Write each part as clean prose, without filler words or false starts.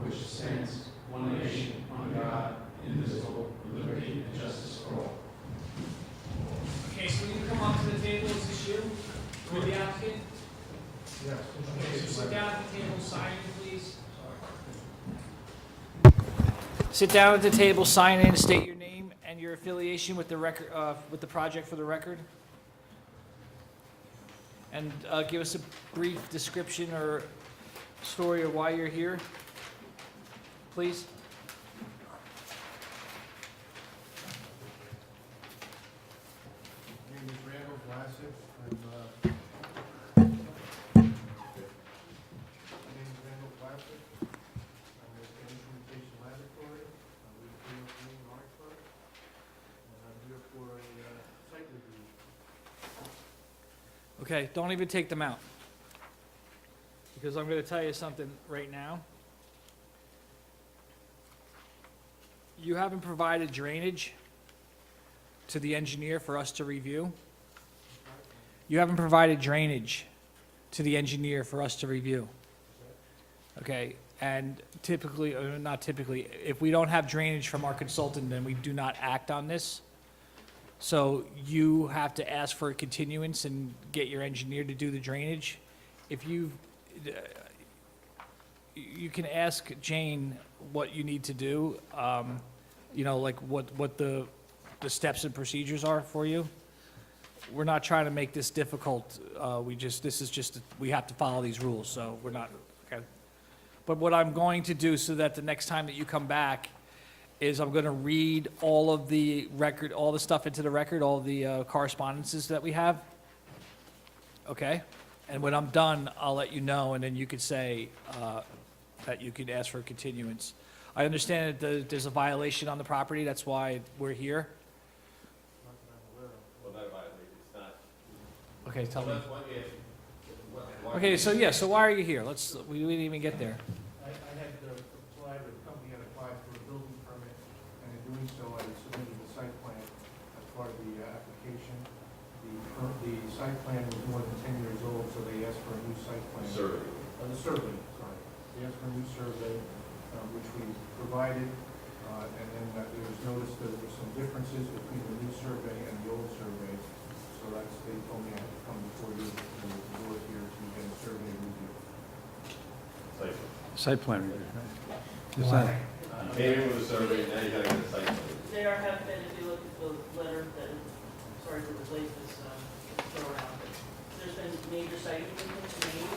which stands, one nation, under God, indivisible, with liberty and justice for all. Okay, so when you come up to the table, is this you? You're the applicant? Yes. Okay, so sit down at the table, sign in, please. Sit down at the table, sign in, state your name and your affiliation with the record, with the project for the record. And give us a brief description or story of why you're here, please. My name is Randall Vlasic. My name is Randall Vlasic. I'm with the Instrumentation Laboratory. We came up in Marchburg, and I'm here for a site review. Okay, don't even take them out. Because I'm going to tell you something right now. You haven't provided drainage to the engineer for us to review. You haven't provided drainage to the engineer for us to review. Okay, and typically, or not typically, if we don't have drainage from our consultant, then we do not act on this. So you have to ask for a continuance and get your engineer to do the drainage. If you can ask Jane what you need to do, you know, like what the steps and procedures are for you. We're not trying to make this difficult. We have to follow these rules, so we're not, okay. But what I'm going to do so that the next time that you come back is I'm going to read all of the record, all the stuff into the record, all the correspondences that we have. Okay? And when I'm done, I'll let you know, and then you could say that you could ask for a continuance. I understand that there's a violation on the property, that's why we're here. Not that I'm aware of. Well, not violate, it's not. Okay, tell Well, me. that's one, yeah. Okay, so yeah, so why are you here? We didn't even get there. I had applied, the company had applied for a building permit, and in doing so, I submitted the site plan as part of the application. The site plan was more than 10 years old, so they asked for a new site plan. Survey. The survey, sorry. They asked for a new survey, which we provided, and then there was notice that there were some differences between the new survey and the old survey. So they told me I had to come before you, the board here, to get a survey review. Site plan review. You came in with a survey, now you gotta get a site plan. There have been, if you look at the letter that, sorry for the late this throw around, but there's been major site improvements made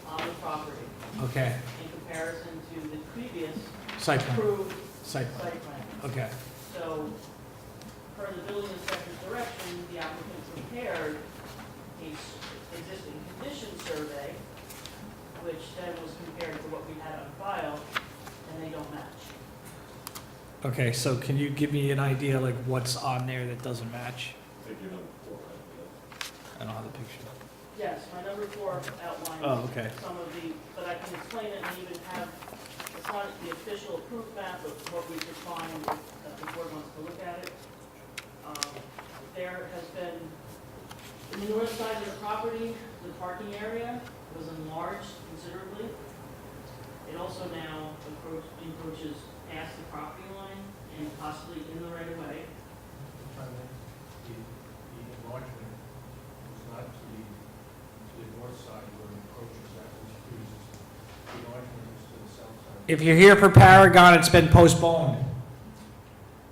on the property Okay, in comparison to the previous site plan, approved site plan, site plan. okay. So, per the building inspector's direction, the applicant prepared a existing condition survey, which then was compared to what we had on file, and they don't match. Okay, so can you give me an idea, like, what's on there that doesn't match? I think you're number 4, right? I don't have the picture. Yes, my number 4 outlines Oh, okay. some of the, but I can explain it and even have, it's not the official approved map, but what we defined, if the board wants to look at it. There has been, in the north side of the property, the parking area was enlarged considerably. It also now encroaches past the property line and possibly in the right of way. The enlargement was not to the north side where it approaches, that was pre-existing. The enlargement was to the south side. If you're here for Paragon, it's been postponed.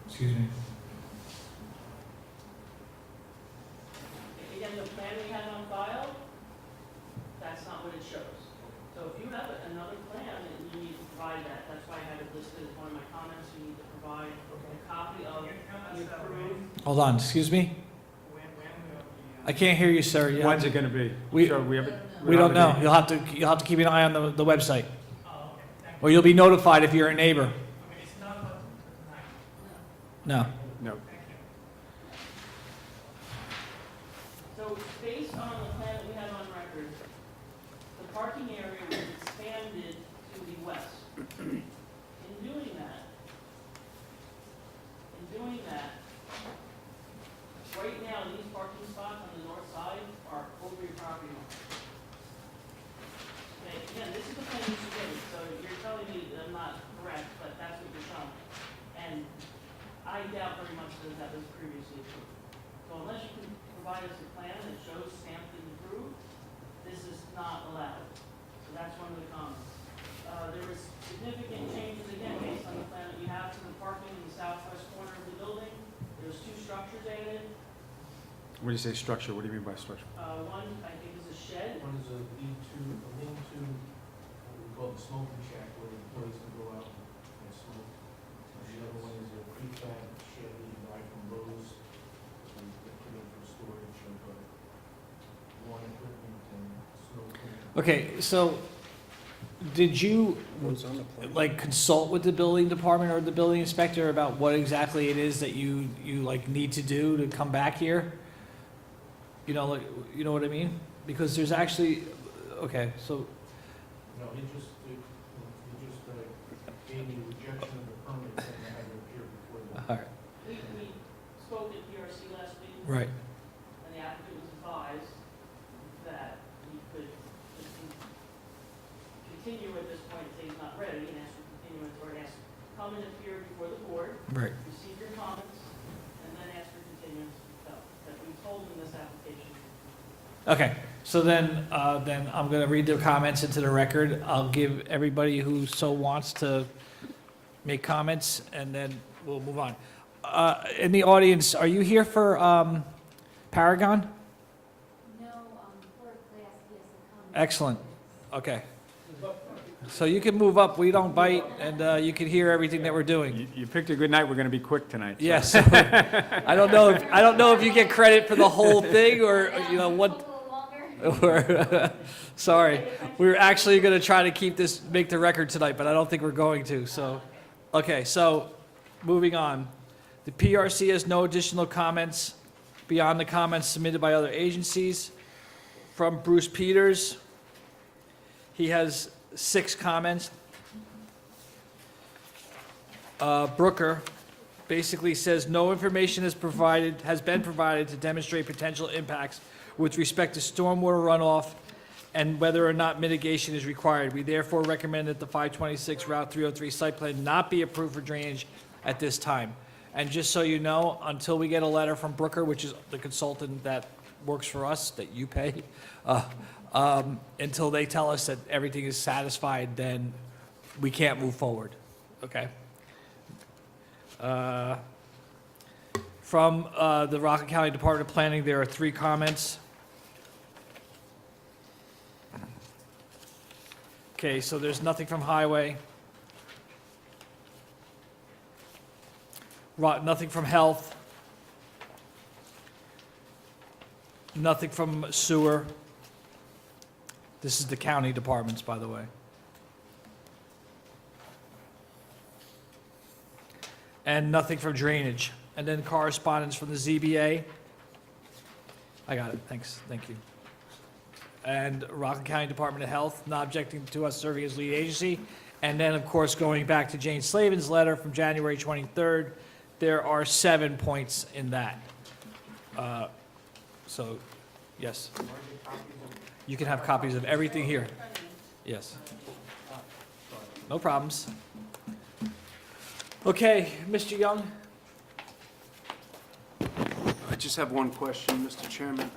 Excuse me. Again, the plan we had on file, that's not what it shows. So if you have another plan, you need to provide that. That's why I had it listed as one of my comments. You need to provide a copy of the approved. Hold on, excuse me? I can't hear you, sir. You When's have it gonna be? We- Sure, we have it. to- We don't know. You'll have to keep an eye on the website. Or you'll be notified if you're a neighbor. No. No. So based on the plan that we have on record, the parking area was expanded to the west. In doing that, right now, these parking spots on the north side are over your property line. Okay, again, this is the plan you submitted, so you're telling me that I'm not as that was previously approved. So unless you can provide us a plan that shows stamped and approved, this is not allowed. So that's one of the comments. There was significant changes, again, based on the plan that you have to the parking in the southwest corner of the building. There's 2 structures added. When you say structure, what do you mean by structure? One, I think, is a shed. One is a lean-to, what we call the smoking shack, where the employees can go out and smoke. And the other one is a prefab shed that you buy from Lowe's, so you can put in for storage of lawn equipment and snow cleaning. Okay, so did you, like, consult with the building department or the building inspector about what exactly it is that you like, need to do to come back here? You know, like, you know what I mean? Because there's actually, okay, so, No, he just gave me rejection of the permit, saying I had to appear before the. all right, We spoke at PRC last week. right. And the applicant was advised that he could just continue at this point, say he's not ready, and ask for continuance, or ask, come and appear before the board, Right. receive your comments, and then ask for continuance, that we told him this application. Okay, so then I'm gonna read the comments into the record. I'll give everybody who so wants to make comments, and then we'll move on. In the audience, are you here for Paragon? No, for class, yes, I'm coming. Excellent, okay. So you can move up, we don't bite, and you can hear everything that we're doing. You picked a good night, we're gonna be quick tonight. so- Yes. I don't know if you get credit for the whole thing, or, you know, A what, little longer. or, sorry. We're actually gonna try to keep this, make the record tonight, but I don't think we're going to, so. Okay, so, moving on. The PRC has no additional comments beyond the comments submitted by other agencies. From Bruce Peters, he has 6 comments. Brooker basically says, no information has been provided to demonstrate potential impacts with respect to stormwater runoff and whether or not mitigation is required. We therefore recommend that the 526 Route 303 site plan not be approved for drainage at this time. And just so you know, until we get a letter from Brooker, which is the consultant that works for us, that you pay, until they tell us that everything is satisfied, then we can't move forward, okay? From the Rockland County Department of Planning, there are 3 comments. Okay, so there's nothing from Highway. Nothing from Health. Nothing from Sewer. This is the county departments, by the way. And nothing from Drainage. And then correspondence from the ZBA. I got it, thanks, thank you. And Rockland County Department of Health, not objecting to us serving as lead agency. And then, of course, going back to Jane Slavin's letter from January 23rd, there are 7 points in that. So, yes. You can have copies of everything here. Yes. No problems. Okay, Mr. Young? I just have one question, Mr. Chairman.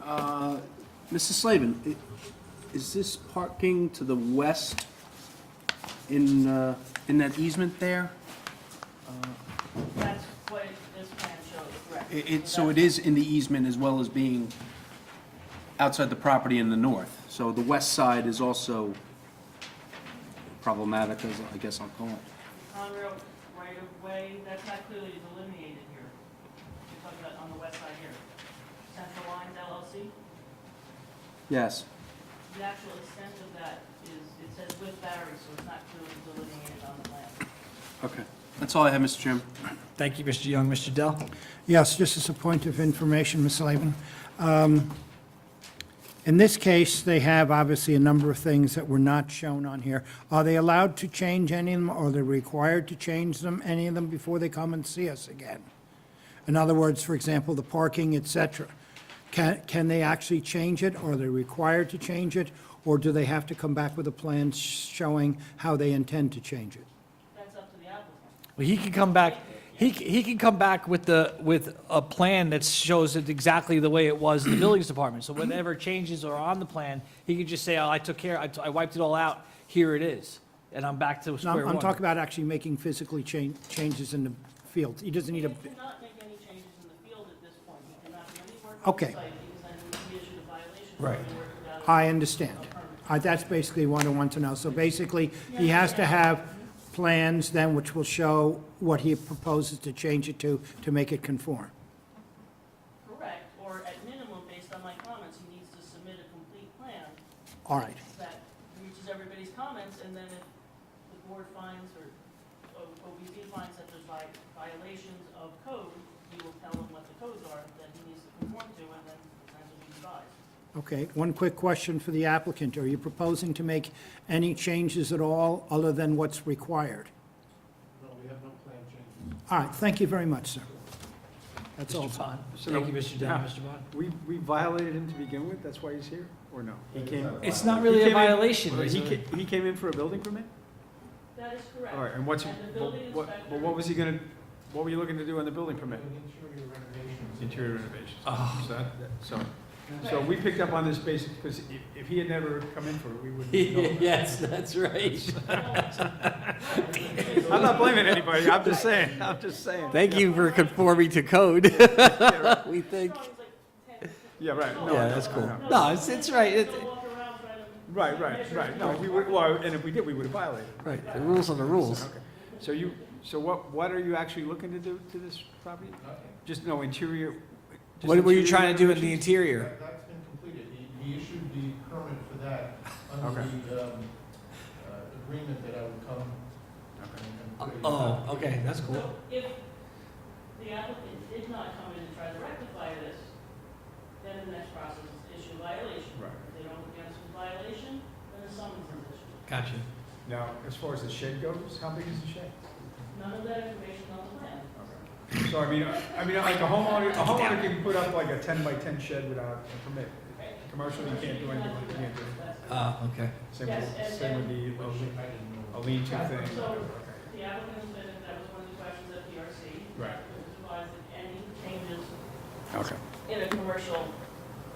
Mrs. Slavin, is this parking to the west in that easement there? That's what this plan shows, correct? So it is in the easement as well as being outside the property in the north. So the west side is also problematic, as I guess I'll call it. Conrail right of way, that's not clearly delineated here. You're talking about on the west side here. Central Lines LLC, Yes. the actual extent of that is, it says with Barry, so it's not clearly delineated on the plan. Okay. That's all I have, Mr. Chairman. Thank you, Mr. Young. Mr. Dell? Yes, just as a point of information, Ms. Slavin. In this case, they have obviously a number of things that were not shown on here. Are they allowed to change any of them, or are they required to change them, any of them, before they come and see us again? In other words, for example, the parking, et cetera. Can they actually change it, or are they required to change it, or do they have to come back with a plan showing how they intend to change it? That's up to the applicant. Well, he can come back, He can come back with a plan that shows it exactly the way it was in the buildings department. So whatever changes are on the plan, he could just say, oh, I took care, I wiped it all out, here it is. And I'm back to No, square one. I'm talking about actually making physically changes in the field. He doesn't need a, He cannot make any changes in the field at this point. He cannot do any work on Okay. the site because then he would be issued a violation. for Right. any work without a- I understand. That's basically what I want to know. So basically, he has to have plans then which will show what he proposes to change it to make it conform. Correct, or at minimum, based on my comments, he needs to submit a complete plan All right, that reaches everybody's comments, and then if the board finds, or OBZ finds that there's violations of code, he will tell him what the codes are that he needs to conform to, and then the plans will be revised. okay. One quick question for the applicant. Are you proposing to make any changes at all other than what's required? No, we have no plan changes. All right, thank you very much, sir. That's all. Mr. Bond. So Thank you, Mr. Dunn. now- Mr. Bond. We violated him to begin with, that's why he's here, or no? He came. It's not really a he came in- violation. He It's a- he came in for a building permit? That is correct. All right, and what's, And the building what inspector- was he gonna, what were you looking to do on the building permit? Interior renovations. Interior renovations. Oh. So we picked up on this basic, because if he had never come in for it, we wouldn't know. Yes, that's right. I'm not blaming anybody, I'm just saying. Thank you for conforming to code. We think. No, it's like 10, Yeah, right. No, Yeah, I know, that's I cool. know. No, it's right. Don't walk around trying to Right. No, we would, well, and if we did, we would have violated. Right, the rules are the rules. Okay. So what are you actually looking to do to this property? Just no interior? just What were you interior trying to do in the renovations? interior? That's been completed. He issued the permit for that under Okay. the agreement that I would come and put it in. Oh, okay, that's cool. So if the applicant did not come in and try to rectify this, then the next process is to issue a violation. Right. If they don't answer the violation, then a summons is issued. Gotcha. Now, as far as the shed goes, how big is the shed? None of that information on the plan. So I mean, like a homeowner can put up like a 10 by 10 shed without a permit. Commercially, you can't do anything like you can't do. Okay. Same Yes, with, and- same with the, I didn't know. a lean-to thing. So- Okay. The applicant has been, that was one of the questions at PRC. Right. It was advised that any changes Okay. in a commercial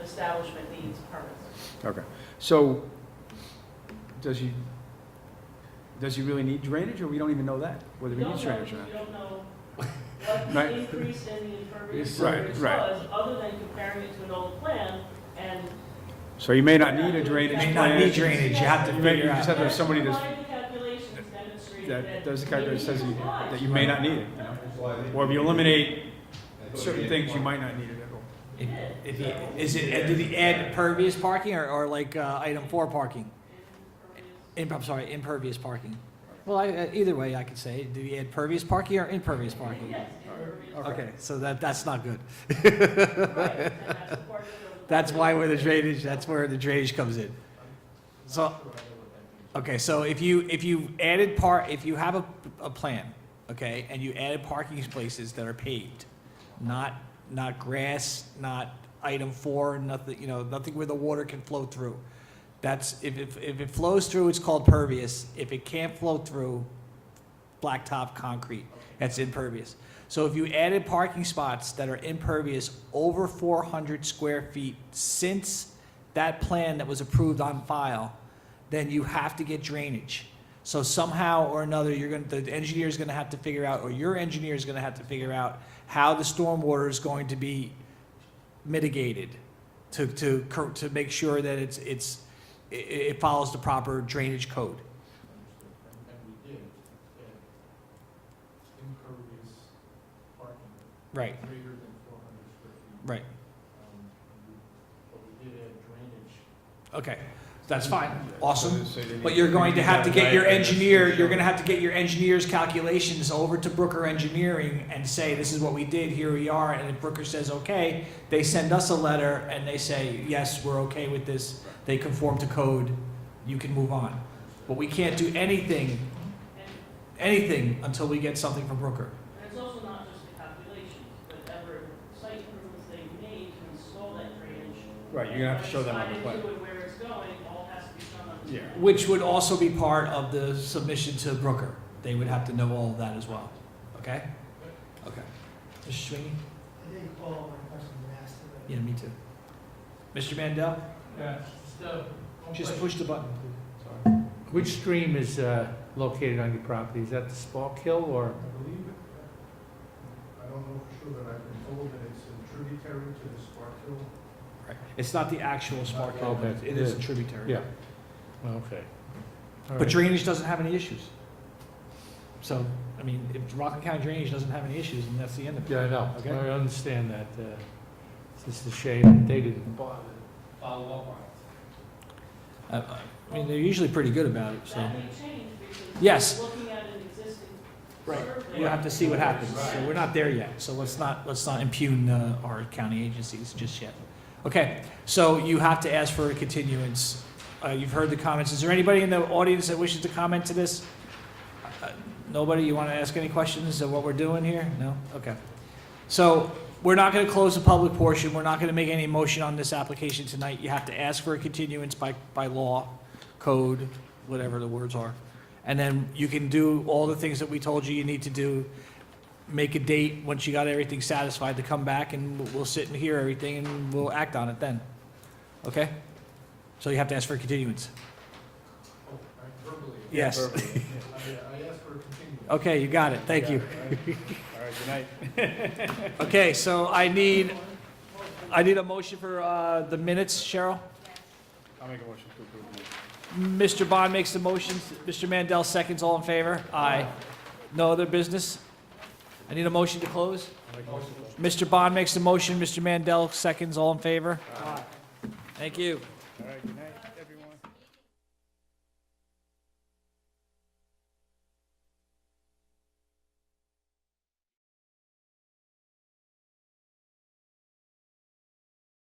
establishment needs permits. Okay. So, does he really need drainage, or we don't even know that, whether he We needs don't know, drainage or we not? don't know what Right. the increase in the impervious Right, surface right. was, other than comparing it to an old plan, and. So you may not need a drainage May plan. not need drainage, you have to You may- figure you just out. have to have somebody that's, Provide the calculations demonstrating that does the calculation, says maybe applies. that you may not need it, you know? Or if you eliminate certain things, you might not need it at all. If he, did he add pervious parking or like, item 4 parking? I'm sorry, impervious parking. Well, either way, I could say, did he add pervious parking or impervious parking? Yes, impervious. Okay, so that's not good. Right, and that's the part that the- That's why where the drainage comes in. So, okay, so if you have a plan, okay, and you added parking places that are paved, not grass, not item 4, nothing, nothing where the water can flow through. That's, if it flows through, it's called pervious. If it can't flow through, blacktop concrete, that's impervious. So if you added parking spots that are impervious over 400 square feet since that plan that was approved on file, then you have to get drainage. So somehow or another, the engineer's gonna have to figure out, or your engineer's gonna have to figure out how the stormwater is going to be mitigated to make sure that it follows the proper drainage code. And we did, impervious parking, Right, greater than 400 square feet. right. But we did add drainage. Okay, that's fine, awesome. So they need- But you're going to have to get your engineer, you're gonna have to get your engineer's calculations over to Brooker Engineering and say, this is what we did, here we are, and if Brooker says, okay, they send us a letter and they say, yes, we're okay with this, they conform to code, you can move on. But we can't do anything until we get something from Brooker. And it's also not just the calculations, but ever site improvements they made to install that drainage. Right, you're gonna have to show them on the Decided plan. to and where it's going, all has to be shown on the Yeah. plan. Which would also be part of the submission to Brooker. They would have to know all of that as well, okay? Okay. Mr. Sweeney? I think all my questions were asked today. Yeah, me too. Mr. Mandel? Yeah, Just push the button, please. which stream is located on your property? Is that the Spark Hill or? I believe it, I don't know for sure, but I've been told that it's a tributary to the Spark Hill. Right. It's not the actual Spark Hill, Okay, it is a good. tributary. Yeah. Okay. All But right. drainage doesn't have any issues. So, I mean, if Rockland County drainage doesn't have any issues, then that's the end of it. Yeah, I know. Okay. I understand that. It's just a shame that they didn't bother to follow up on it. I mean, they're usually pretty good about it, so. That may change because Yes. we're looking at an existing Right. survey. You have to see what happens, so we're not there yet, so let's not impugn our county agencies just yet. Okay, so you have to ask for a continuance. You've heard the comments. Is there anybody in the audience that wishes to comment to this? Nobody? You want to ask any questions of what we're doing here? No? Okay. So we're not going to close the public portion. We're not going to make any motion on this application tonight. You have to ask for a continuance by law, code, whatever the words are. And then you can do all the things that we told you need to do. Make a date once you got everything satisfied to come back, and we'll sit and hear everything, and we'll act on it then. Okay? So you have to ask for a continuance. Oh, verbally. Yes. I asked for a continuance. Okay, you got it. Thank you. All right, good night. Okay, so I need a motion for the minutes, Cheryl. I'll make a motion to approve. Mr. Bond makes the motion. Mr. Mandel seconds. All in favor? Aye. No other business? I need a motion to close. Mr. Bond makes the motion. Mr. Mandel seconds. All in favor? Aye. Thank you. All right, good night.